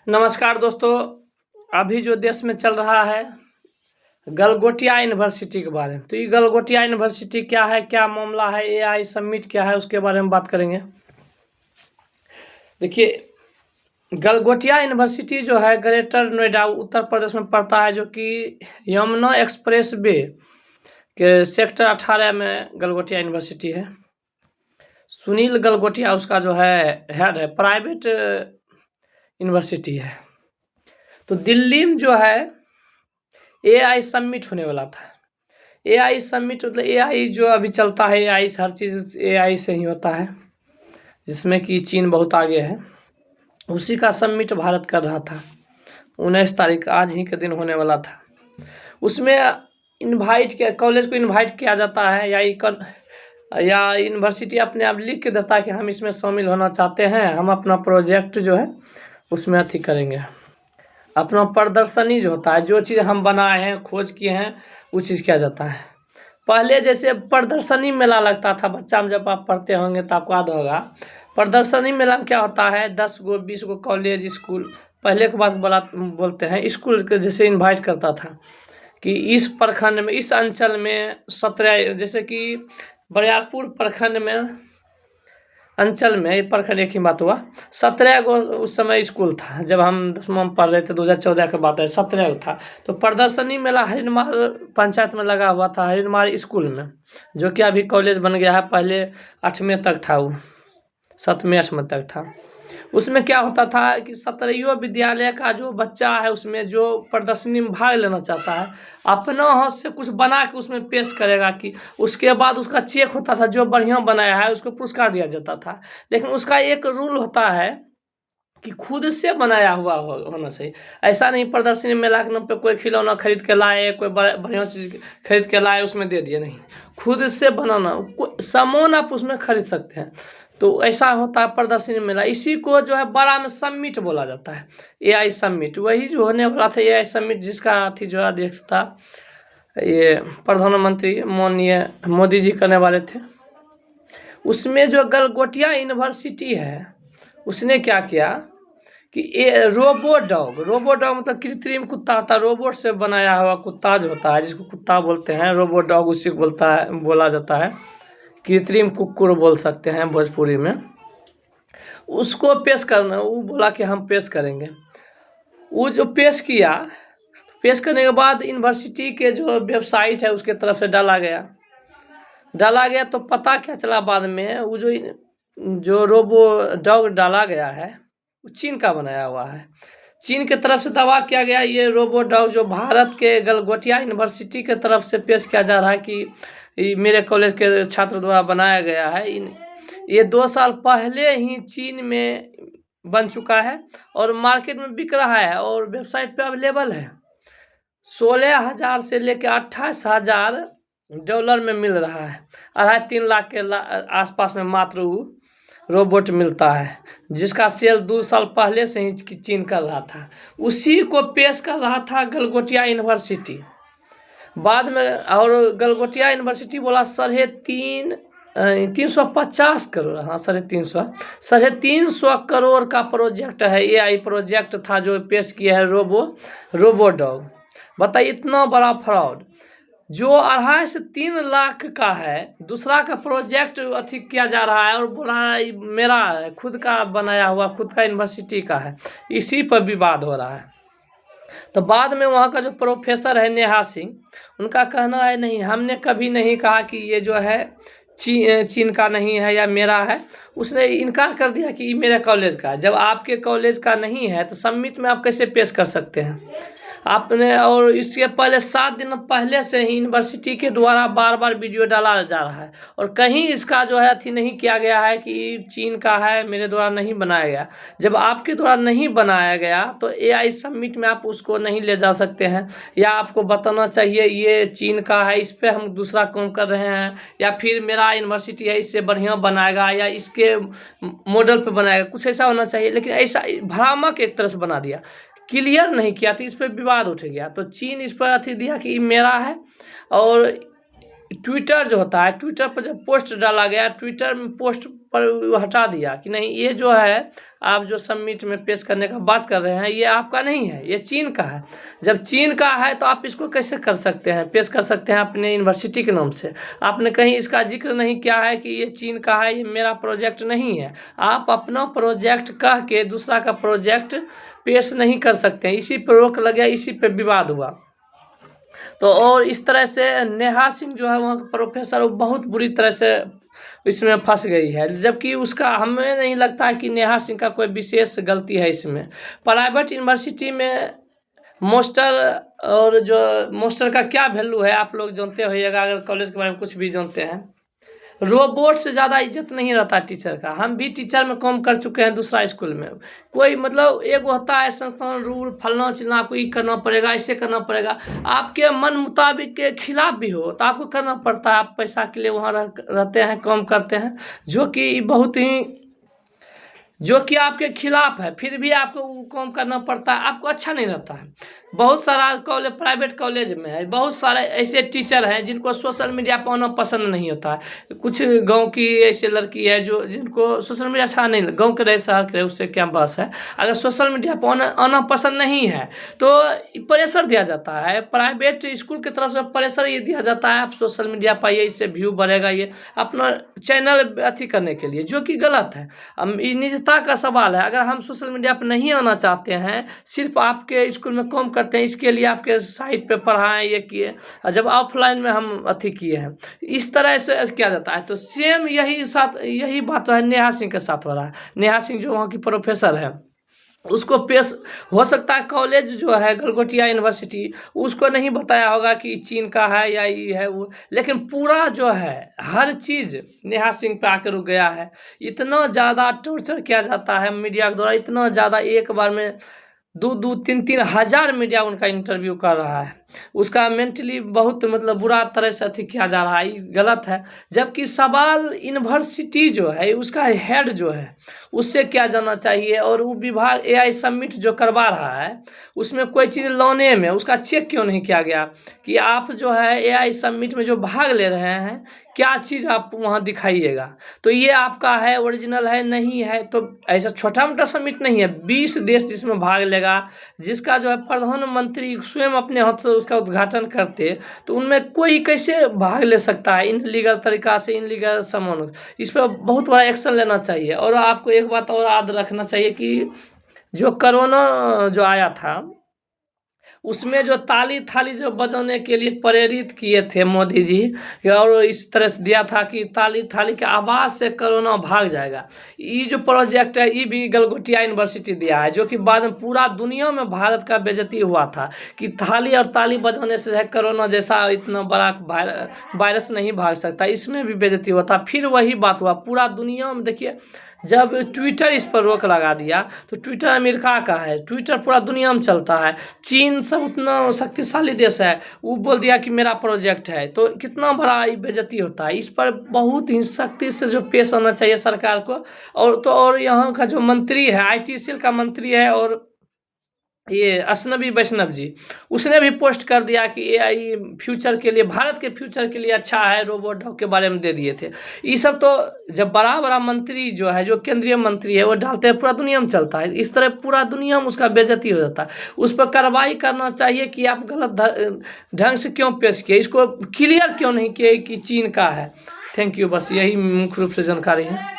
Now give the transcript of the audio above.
नमस्कार दोस्तों। अभी जो देश में चल रहा है गलगोटिया यूनिवर्सिटी के बारे में, तो ये गलगोटिया यूनिवर्सिटी क्या है, क्या मामला है, एआई समिट क्या है, उसके बारे में बात करेंगे। देखिए, गलगोटिया यूनिवर्सिटी जो है ग्रेटर नोएडा उत्तर प्रदेश में पड़ता है, जो कि यमुना एक्सप्रेस वे के सेक्टर 18 में गलगोटिया यूनिवर्सिटी है। सुनील गलगोटिया उसका जो है हेड है, प्राइवेट यूनिवर्सिटी है। तो दिल्ली में जो है एआई समिट होने वाला था। एआई समिट मतलब एआई जो अभी चलता है, एआई हर चीज़ एआई से ही होता है, जिसमें कि चीन बहुत आगे है। उसी का समिट भारत कर रहा था। 19 तारीख आज ही के दिन होने वाला था। उसमें इनवाइट किया, कॉलेज को इनवाइट किया जाता है या यूनिवर्सिटी अपने आप लिख के देता है कि हम इसमें शामिल होना चाहते हैं, हम अपना प्रोजेक्ट जो है उसमें अथी करेंगे, अपना प्रदर्शनी जो होता है, जो चीज़ हम बनाए हैं, खोज किए हैं, वो चीज़ किया जाता है। पहले जैसे प्रदर्शनी मेला लगता था, बच्चा में जब आप पढ़ते होंगे तो आपको याद होगा। प्रदर्शनी मेला में क्या होता है, 10 गो 20 गो कॉलेज स्कूल, पहले के बात बोलते हैं, स्कूल के जैसे इनवाइट करता था कि इस प्रखंड में, इस अंचल में 17, जैसे कि बरियारपुर प्रखंड में, अंचल में, ये प्रखंड एक ही बात हुआ, 17 गो उस समय स्कूल था। जब हम 10वीं में पढ़ रहे थे, 2014 की बात है, 17 गो था। तो प्रदर्शनी मेला हरिनमार पंचायत में लगा हुआ था, हरिनमार स्कूल में, जो कि अभी कॉलेज बन गया है। पहले 8वीं तक था, वो 7वीं 8वीं तक था। उसमें क्या होता था कि 17 विद्यालय का जो बच्चा है, उसमें जो प्रदर्शनी में भाग लेना चाहता है, अपना हाथ से कुछ बना के उसमें पेश करेगा, कि उसके बाद उसका चेक होता था, जो बढ़िया बनाया है उसको पुरस्कार दिया जाता था। लेकिन उसका एक रूल होता है कि खुद से बनाया हुआ होना चाहिए। ऐसा नहीं प्रदर्शनी मेला के नाम पे कोई खिलौना खरीद के लाए, कोई बढ़िया चीज़ खरीद के लाए उसमें दे दिए, नहीं, खुद से बनाना, सामान आप उसमें खरीद सकते हैं। तो ऐसा होता है प्रदर्शनी मेला। इसी को जो है बड़ा में समिट बोला जाता है, एआई समिट। वही जो होने वाला था एआई समिट, जिसका अथी जो अध्यक्ष था ये प्रधानमंत्री माननीय मोदी जी करने वाले थे। उसमें जो गलगोटिया यूनिवर्सिटी है, उसने क्या किया कि रोबो डॉग मतलब कृत्रिम कुत्ता होता है, रोबोट से बनाया हुआ कुत्ता जो होता है, जिसको कुत्ता बोलते हैं, रोबो डॉग उसी को बोला जाता है। कृत्रिम कुकुर बोल सकते हैं भोजपुरी में। उसको पेश करना, वो बोला कि हम पेश करेंगे। वो जो पेश किया, पेश करने के बाद यूनिवर्सिटी के जो वेबसाइट है उसके तरफ से डाला गया। तो पता क्या चला बाद में, वो जो रोबो डॉग डाला गया है वो चीन का बनाया हुआ है। चीन के तरफ से दावा किया गया, ये रोबो डॉग जो भारत के गलगोटिया यूनिवर्सिटी के तरफ से पेश किया जा रहा है कि मेरे कॉलेज के छात्र द्वारा बनाया गया है। ये 2 साल पहले ही चीन में बन चुका है और मार्केट में बिक रहा है और वेबसाइट पे अवेलेबल है। 16,000 से लेकर 28,000 डॉलर में मिल रहा है। 2.5-3 लाख के आसपास में मात्र वो रोबोट मिलता है, जिसका सेल 2 साल पहले से ही चीन कर रहा था। उसी को पेश कर रहा था गलगोटिया यूनिवर्सिटी बाद में। और गलगोटिया यूनिवर्सिटी बोला 350 करोड़, हाँ 350 करोड़ का प्रोजेक्ट है, एआई प्रोजेक्ट था जो पेश किया है रोबो डॉग। बताइए, इतना बड़ा फ्रॉड जो 2.5 से 3 लाख का है, दूसरा का प्रोजेक्ट अथी किया जा रहा है और बोल रहा है मेरा है, खुद का बनाया हुआ, खुद का यूनिवर्सिटी का है। इसी पर विवाद हो रहा है। तो बाद में वहाँ का जो प्रोफेसर है नेहा सिंह, उनका कहना है नहीं, हमने कभी नहीं कहा कि ये जो है चीन का नहीं है या मेरा है। उसने इनकार कर दिया कि ये मेरे कॉलेज का है। जब आपके कॉलेज का नहीं है तो समिट में आप कैसे पेश कर सकते हैं आपने? और इसके पहले 7 दिन पहले से ही यूनिवर्सिटी के द्वारा बार वीडियो डाला जा रहा है और कहीं इसका जो है अथी नहीं किया गया है कि चीन का है, मेरे द्वारा नहीं बनाया गया। जब आपके द्वारा नहीं बनाया गया तो एआई समिट में आप उसको नहीं ले जा सकते हैं, या आपको बताना चाहिए ये चीन का है, इस पर हम दूसरा काम कर रहे हैं, या फिर मेरा यूनिवर्सिटी है इससे बढ़िया बनाएगा या इसके मॉडल पे बनाएगा, कुछ ऐसा होना चाहिए। लेकिन ऐसा भ्रामक एक तरह से बना दिया, क्लियर नहीं किया, तो इस पर विवाद उठ गया। तो चीन इस पर अथी दिया कि मेरा है और ट्विटर जो होता है, ट्विटर पर जब पोस्ट डाला गया, ट्विटर में पोस्ट पर हटा दिया कि नहीं, ये जो है आप जो सबमिट में पेश करने का बात कर रहे हैं, ये आपका नहीं है, ये चीन का है। जब चीन का है तो आप इसको कैसे कर सकते हैं, पेश कर सकते हैं अपने यूनिवर्सिटी के नाम से? आपने कहीं इसका जिक्र नहीं किया है कि ये चीन का है, ये मेरा प्रोजेक्ट नहीं है। आप अपना प्रोजेक्ट कह के दूसरा का प्रोजेक्ट पेश नहीं कर सकते हैं। इसी पर रोक लग गया, इसी पर विवाद हुआ। तो और इस तरह से नेहा सिंह जो है वहाँ का प्रोफेसर, वो बहुत बुरी तरह से इसमें फंस गई है, जबकि उसका, हमें नहीं लगता है कि नेहा सिंह का कोई विशेष गलती है इसमें। प्राइवेट यूनिवर्सिटी में मास्टर, और जो मास्टर का क्या वैल्यू है आप लोग जानते होइएगा, अगर कॉलेज के बारे में कुछ भी जानते हैं। रोबोट से ज़्यादा इज्जत नहीं रहता टीचर का। हम भी टीचर में काम कर चुके हैं दूसरा स्कूल में। कोई मतलब एक होता है संस्थान रूल, फलना चिलना, आपको ये करना पड़ेगा, ऐसे करना पड़ेगा। आपके मन मुताबिक के खिलाफ भी हो तो आपको करना पड़ता है। आप पैसा के लिए वहाँ रहते हैं, काम करते हैं, जो कि आपके खिलाफ है, फिर भी आपको वो काम करना पड़ता है, आपको अच्छा नहीं लगता है। बहुत सारा कॉलेज, प्राइवेट कॉलेज में है, बहुत सारे ऐसे टीचर हैं जिनको सोशल मीडिया पर आना पसंद नहीं होता है। कुछ गांव की ऐसी लड़की है जो जिनको सोशल मीडिया अच्छा नहीं, गांव के रहे शहर के रहे, उससे क्या बस है। अगर सोशल मीडिया पर आना पसंद नहीं है तो प्रेशर दिया जाता है। प्राइवेट स्कूल की तरफ से प्रेशर ये दिया जाता है, आप सोशल मीडिया पर आइए, इससे व्यू बढ़ेगा, ये अपना चैनल अथी करने के लिए, जो कि गलत है। निजता का सवाल है। अगर हम सोशल मीडिया पर नहीं आना चाहते हैं, सिर्फ आपके स्कूल में काम करते हैं, इसके लिए आपके साइट पे पढ़ाएं, ये किए, जब ऑफलाइन में हम अथी किए हैं, इस तरह से किया जाता है। तो सेम यही बात है नेहा सिंह के साथ हो रहा है। नेहा सिंह जो वहाँ की प्रोफेसर है, उसको पेश हो सकता है कॉलेज जो है गलगोटिया यूनिवर्सिटी, उसको नहीं बताया होगा कि चीन का है या ये है वो, लेकिन पूरा जो है हर चीज़ नेहा सिंह पे आकर रुक गया है। इतना ज़्यादा टॉर्चर किया जाता है मीडिया के द्वारा, इतना ज़्यादा, एक बार में 2-3 हज़ार मीडिया उनका इंटरव्यू कर रहा है। उसका मेंटली बहुत मतलब बुरा तरह से अथी किया जा रहा है, ये गलत है। जबकि सवाल यूनिवर्सिटी जो है, उसका हेड जो है, उससे क्या जाना चाहिए। और वो विभाग AI सबमिट जो करवा रहा है, उसमें कोई चीज़ लाने में उसका चेक क्यों नहीं किया गया कि आप जो है AI सबमिट में जो भाग ले रहे हैं, क्या चीज़ आप वहाँ दिखाइएगा। तो ये आपका है, ओरिजिनल है, नहीं है। तो ऐसा छोटा मोटा सबमिट नहीं है, 20 देश जिसमें भाग लेगा, जिसका जो है प्रधानमंत्री स्वयं अपने हाथ से उसका उद्घाटन करते, तो उनमें कोई कैसे भाग ले सकता है इनलीगल तरीका से, इनलीगल सामान। इस पर बहुत बड़ा एक्शन लेना चाहिए। और आपको एक बात और याद रखना चाहिए कि जो कोरोना जो आया था, उसमें जो ताली थाली जो बजाने के लिए प्रेरित किए थे मोदी जी, और इस तरह से दिया था कि ताली थाली के आवाज़ से कोरोना भाग जाएगा। ये जो प्रोजेक्ट है, ये भी गलगोटिया यूनिवर्सिटी दिया है, जो कि बाद में पूरा दुनिया में भारत का बेइज्जती हुआ था कि थाली और ताली बजाने से है कोरोना जैसा इतना बड़ा वायरस नहीं भाग सकता, इसमें भी बेइज्जती हुआ था। फिर वही बात हुआ पूरा दुनिया में। देखिए, जब ट्विटर इस पर रोक लगा दिया, तो ट्विटर अमेरिका का है, ट्विटर पूरा दुनिया में चलता है। चीन सब उतना शक्तिशाली देश है, वो बोल दिया कि मेरा प्रोजेक्ट है, तो कितना बड़ा बेइज्जती होता है। इस पर बहुत ही सख्ती से जो पेश होना चाहिए सरकार को। और यहाँ का जो मंत्री है, IT सेल का मंत्री है, और ये अजनबी वैष्णव जी, उसने भी पोस्ट कर दिया कि AI फ्यूचर के लिए, भारत के फ्यूचर के लिए अच्छा है, रोबोट के बारे में दे दिए थे। ये सब तो जब बड़ा बड़ा मंत्री जो है, जो केंद्रीय मंत्री है, वो डालते हैं, पूरा दुनिया में चलता है। इस तरह पूरा दुनिया में उसका बेइज्जती हो जाता है। उस पर कार्रवाई करना चाहिए कि आप गलत ढंग से क्यों पेश किए, इसको क्लियर क्यों नहीं किए कि चीन का है। थैंक यू, बस यही मुख्य रूप से जानकारी है।